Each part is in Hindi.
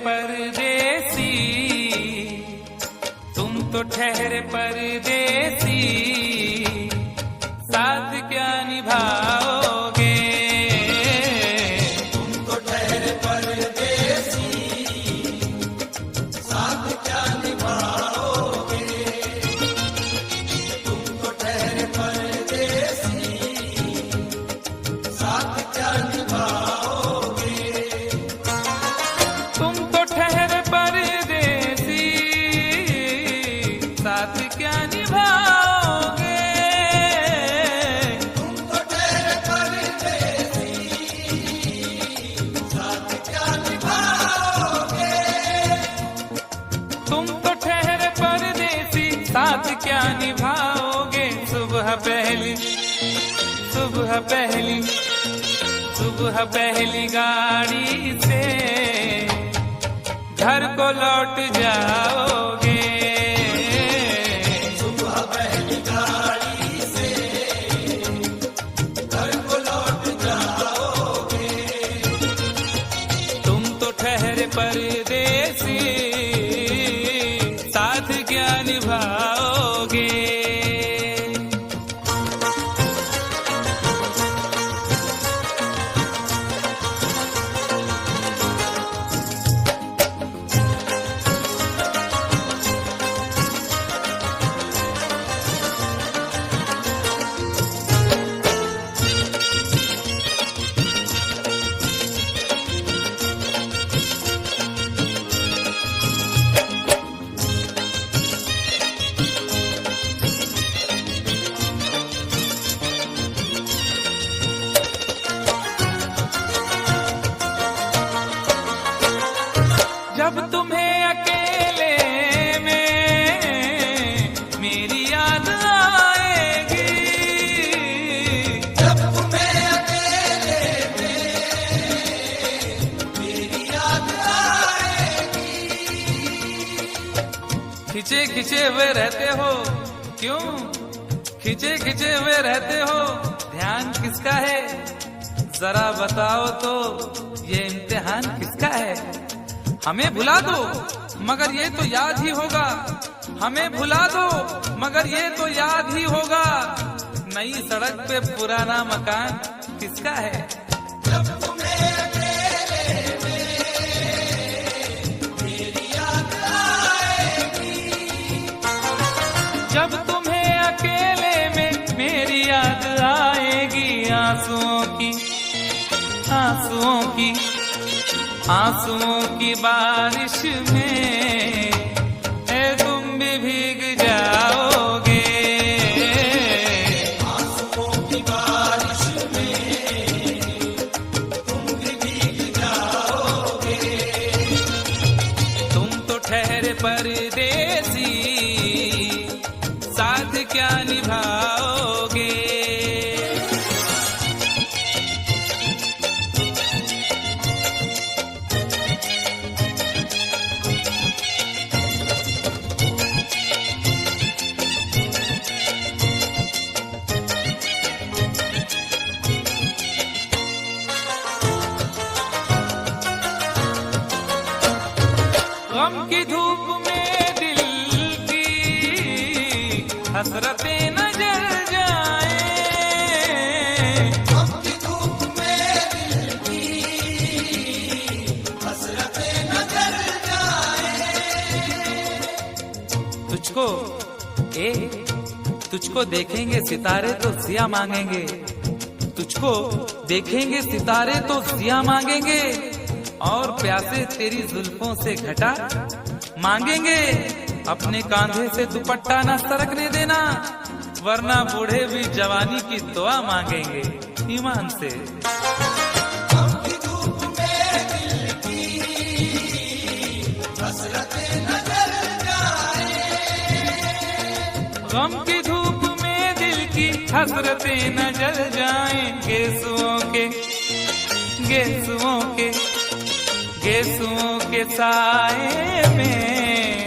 परदेसी, तुम तो ठहरे परदेसी, साथ क्या निभाओगे? तुम तो ठहरे परदेसी, साथ क्या निभाओगे? तुम तो ठहरे परदेसी, साथ क्या निभाओगे? तुम तो ठहरे परदेसी, साथ क्या निभाओगे? तुम तो ठहरे परदेसी, साथ क्या निभाओगे? तुम तो ठहरे परदेसी, साथ क्या निभाओगे? सुबह पहली गाड़ी से घर को लौट जाओगे। सुबह पहली गाड़ी से घर को लौट जाओगे। तुम तो ठहरे परदेसी, साथ क्या निभाओगे? जब तुम्हें अकेले में मेरी याद आएगी, जब तुम्हें अकेले में मेरी याद आएगी। खिंचे खिंचे हुए रहते हो क्यों? खिंचे खिंचे हुए रहते हो, ध्यान किसका है? जरा बताओ तो, ये इम्तिहान किसका है? हमें भुला दो मगर ये तो याद ही होगा, हमें भुला दो मगर ये तो याद ही होगा। नई सड़क पे पुराना मकान किसका है? जब तुम्हें अकेले में मेरी याद आएगी। जब तुम्हें अकेले में मेरी याद आएगी, आंसुओं की बारिश में तुम भी भीग जाओगे। आंसुओं की बारिश में तुम भी भीग जाओगे। तुम तो ठहरे परदेसी, साथ क्या निभाओगे? गम की धूप में दिल की हसरतें न जल जाए। गम की धूप में दिल की हसरतें न जल जाए। तुझको देखेंगे सितारे तो सिया मांगेंगे, तुझको देखेंगे सितारे तो सिया मांगेंगे, और प्यासे तेरी जुल्फों से घटा मांगेंगे। अपने कांधे से दुपट्टा न सरकने देना, वरना बूढ़े भी जवानी की दुआ मांगेंगे ईमान से। गम की धूप में दिल की हसरतें न जल जाए। गम की धूप में दिल की हसरतें न जल जाएं। गेसुओं के साए में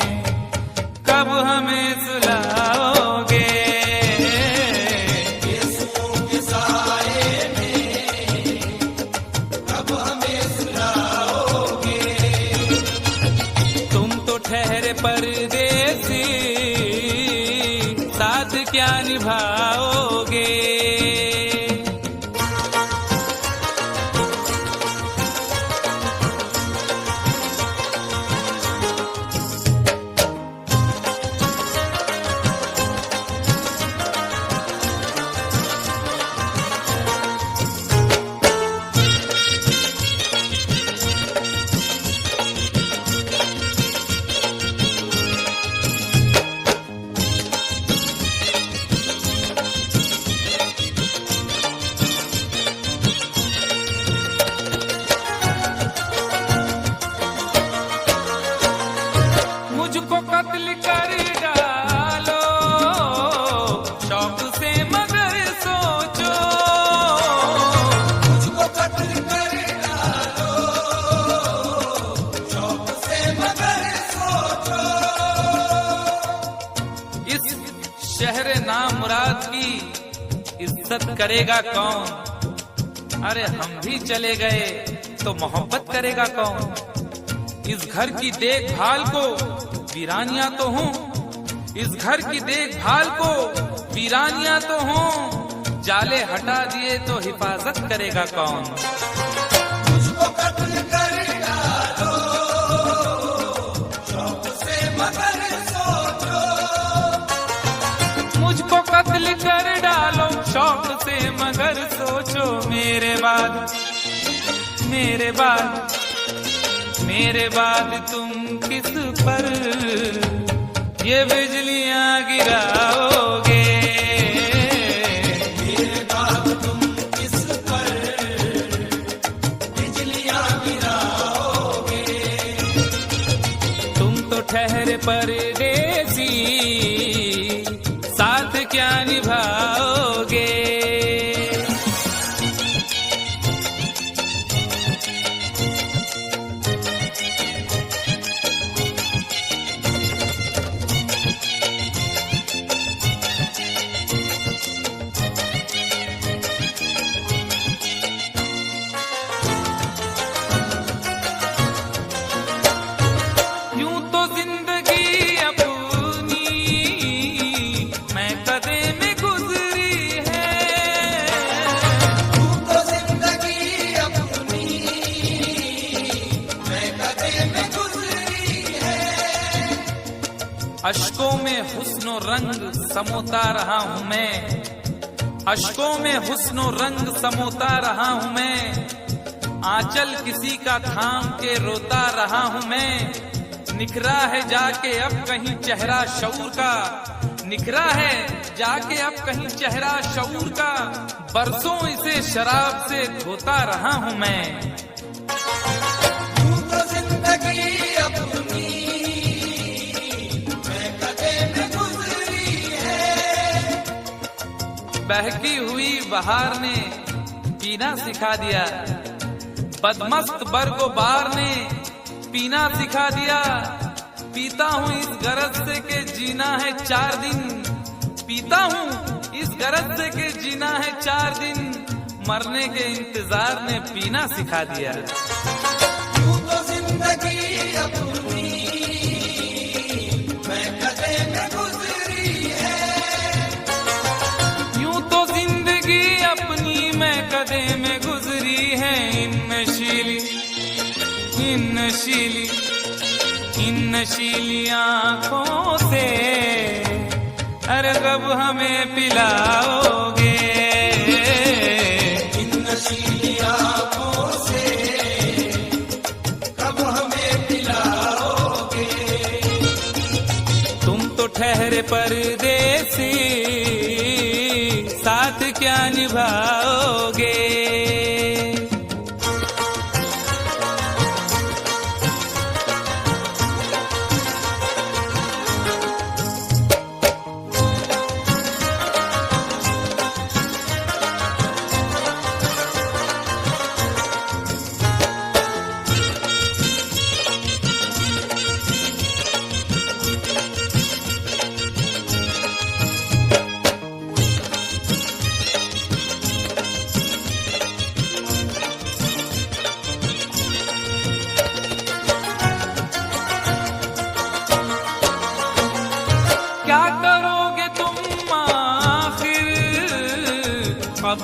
कब हमें सुलाओगे? गेसुओं के साए में कब हमें सुलाओगे? ठहरे परदेसी, साथ क्या निभाओगे। मुझको कत्ल कर डालो शौक से मगर सोचो, मुझको कत्ल कर डालो शौक से मगर सोचो। इस शहर नामुराद की इज्जत करेगा कौन। अरे हम भी चले गए तो मोहब्बत करेगा कौन। इस घर की देखभाल को वीरानियां तो हूँ, इस घर की देखभाल को वीरानियां तो हूँ, जाले हटा दिए तो हिफाजत करेगा कौन। मुझको कत्ल कर डालो शौक से मगर सोचो। मुझको कत्ल कर डालो शौक से मगर सोचो। मेरे बाद तुम किस पर ये बिजलियां गिराओगे। मेरे बाद तुम किस पर बिजलियां गिराओगे। तुम तो ठहरे परदेसी, साथ क्या निभाओगे। अश्कों में हुस्नो रंग समोता रहा हूँ मैं, अश्कों में हुस्नो रंग समोता रहा हूँ मैं। आंचल किसी का थाम के रोता रहा हूँ मैं। निखरा है जाके अब कहीं चेहरा शऊर का, निखरा है जाके अब कहीं चेहरा शऊर का। बरसों इसे शराब से धोता रहा हूँ मैं। तू तो जिंदगी अपनी मैं कदे में गुजरी है। बहकी हुई बहार ने पीना सिखा दिया, बदमस्त बरगो बार ने पीना सिखा दिया। पीता हूँ इस गरज से के जीना है 4 दिन, पीता हूँ इस गरज से के जीना है 4 दिन। मरने के इंतजार ने पीना सिखा दिया। तू तो जिंदगी अपनी मैं कदे में गुजरी है। यूं तो जिंदगी अपनी मैं कदे में गुजरी है। इन नशीली आँखों से अरे कब हमें पिलाओगे। इन नशीली आँखों से कब हमें पिलाओगे। तुम तो ठहरे परदेसी, साथ क्या निभाओगे।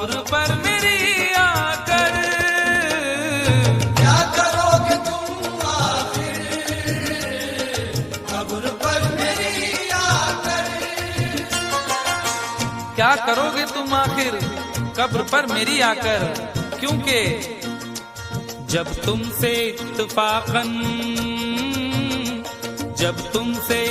कब्र पर मेरी आकर। क्या करोगे तुम आखिर कब्र पर मेरी आकर। क्या करोगे तुम आखिर कब्र पर मेरी आकर, क्योंकि जब तुमसे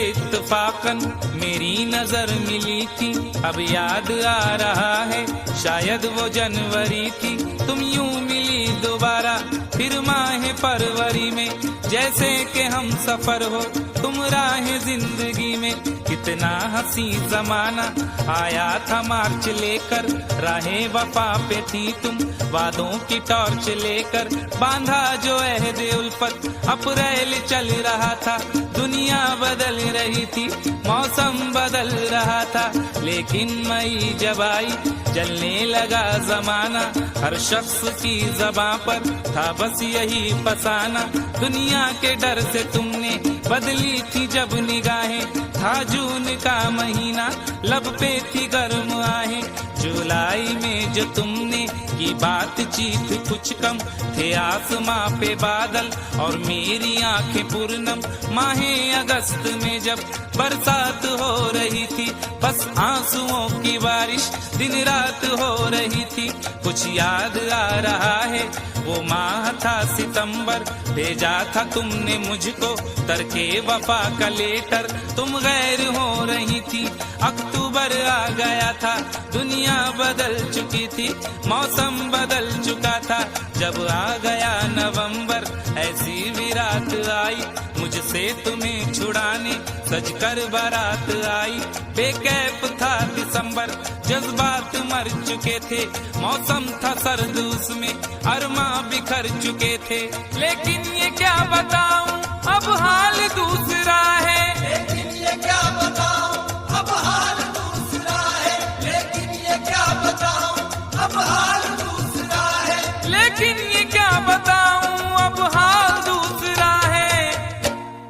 इत्तफाकन मेरी नजर मिली थी, अब याद आ रहा है शायद वो जनवरी थी। तुम यूं मिली दोबारा फिर माह फरवरी में, जैसे कि हम सफर हो तुम राह जिंदगी में। कितना हंसी जमाना आया था मार्च लेकर, राहे वफा पे थी तुम वादों की टॉर्च लेकर। बांधा जो अहदे उल्फत अप्रैल चल रहा था, दुनिया बदल रही थी मौसम बदल रहा था। लेकिन मई जब आई जलने लगा जमाना, हर शख्स की ज़बां पर था बस यही फसाना। दुनिया के डर से तुमने बदली थी जब निगाहें, था जून का महीना लब पे थी गर्म आहें। जुलाई में जो तुमने की बातचीत कुछ कम थे आसमां पे बादल और मेरी आंखें पूर्णम। माहे अगस्त में जब बरसात हो रही थी, बस आंसुओं की बारिश दिन रात हो रही थी। कुछ याद आ रहा है वो माह था सितंबर, भेजा था तुमने मुझको तरके वफा का लेटर। तुम गैर हो रही थी, अक्टूबर आ गया था, दुनिया बदल चुकी थी, मौसम बदल चुका था। जब आ गया नवंबर ऐसी विरात आई, मुझसे तुम्हें छुड़ाने सजकर बारात आई। बेकैफ था दिसंबर, जज्बात मर चुके थे, मौसम था सर्द उसमें अरमा बिखर चुके थे। लेकिन ये क्या बताऊं अब हाल दूसरा है। लेकिन ये क्या बताऊं अब हाल दूसरा है। लेकिन ये क्या बताऊं अब हाल दूसरा है। लेकिन ये क्या बताऊं अब हाल दूसरा है।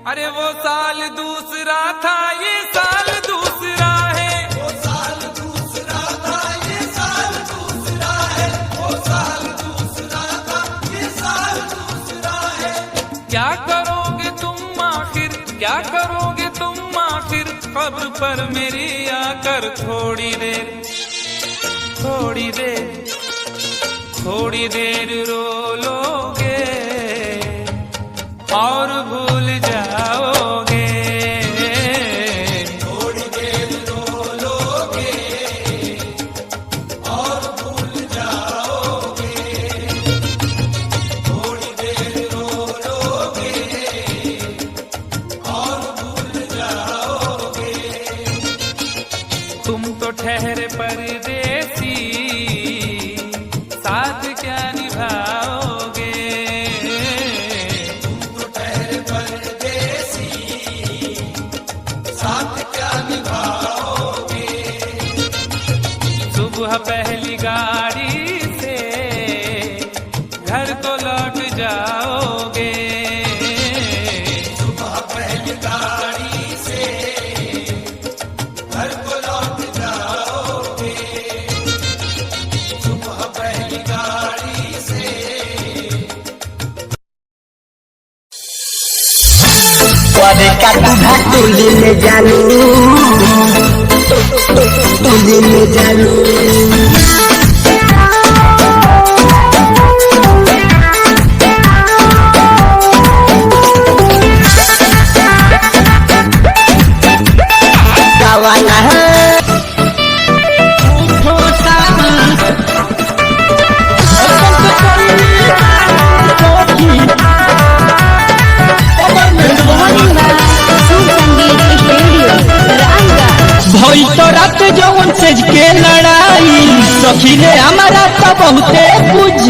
अरे वो साल दूसरा था ये साल दूसरा है। वो साल दूसरा था ये साल दूसरा है। वो साल दूसरा था ये साल दूसरा है। क्या करोगे तुम आखिर, क्या करोगे तुम आखिर कब्र पर मेरी आकर। थोड़ी देर थोड़ी देर थोड़ी देर रो लोगे और भूल जाओगे। थोड़ी देर रो लोगे और भूल जाओगे। थोड़ी देर रो लोगे और भूल जाओगे। तुम तो ठहरे परदेसी, साथ क्या निभाओगे। तुम तो ठहरे परदेसी, साथ क्या निभाओगे। सुबह पहली गाड़ी से घर को लौट जाओगे। सुबह पहली गाड़ी से घर को लौट जाओगे। सुबह पहली गाड़ी से परे का तुझा टोली में जानू, टोली में जानू। गावाना है भई तो रात जौन सेज के लड़ाई, सखी रे हमारा तो बहुते बुझ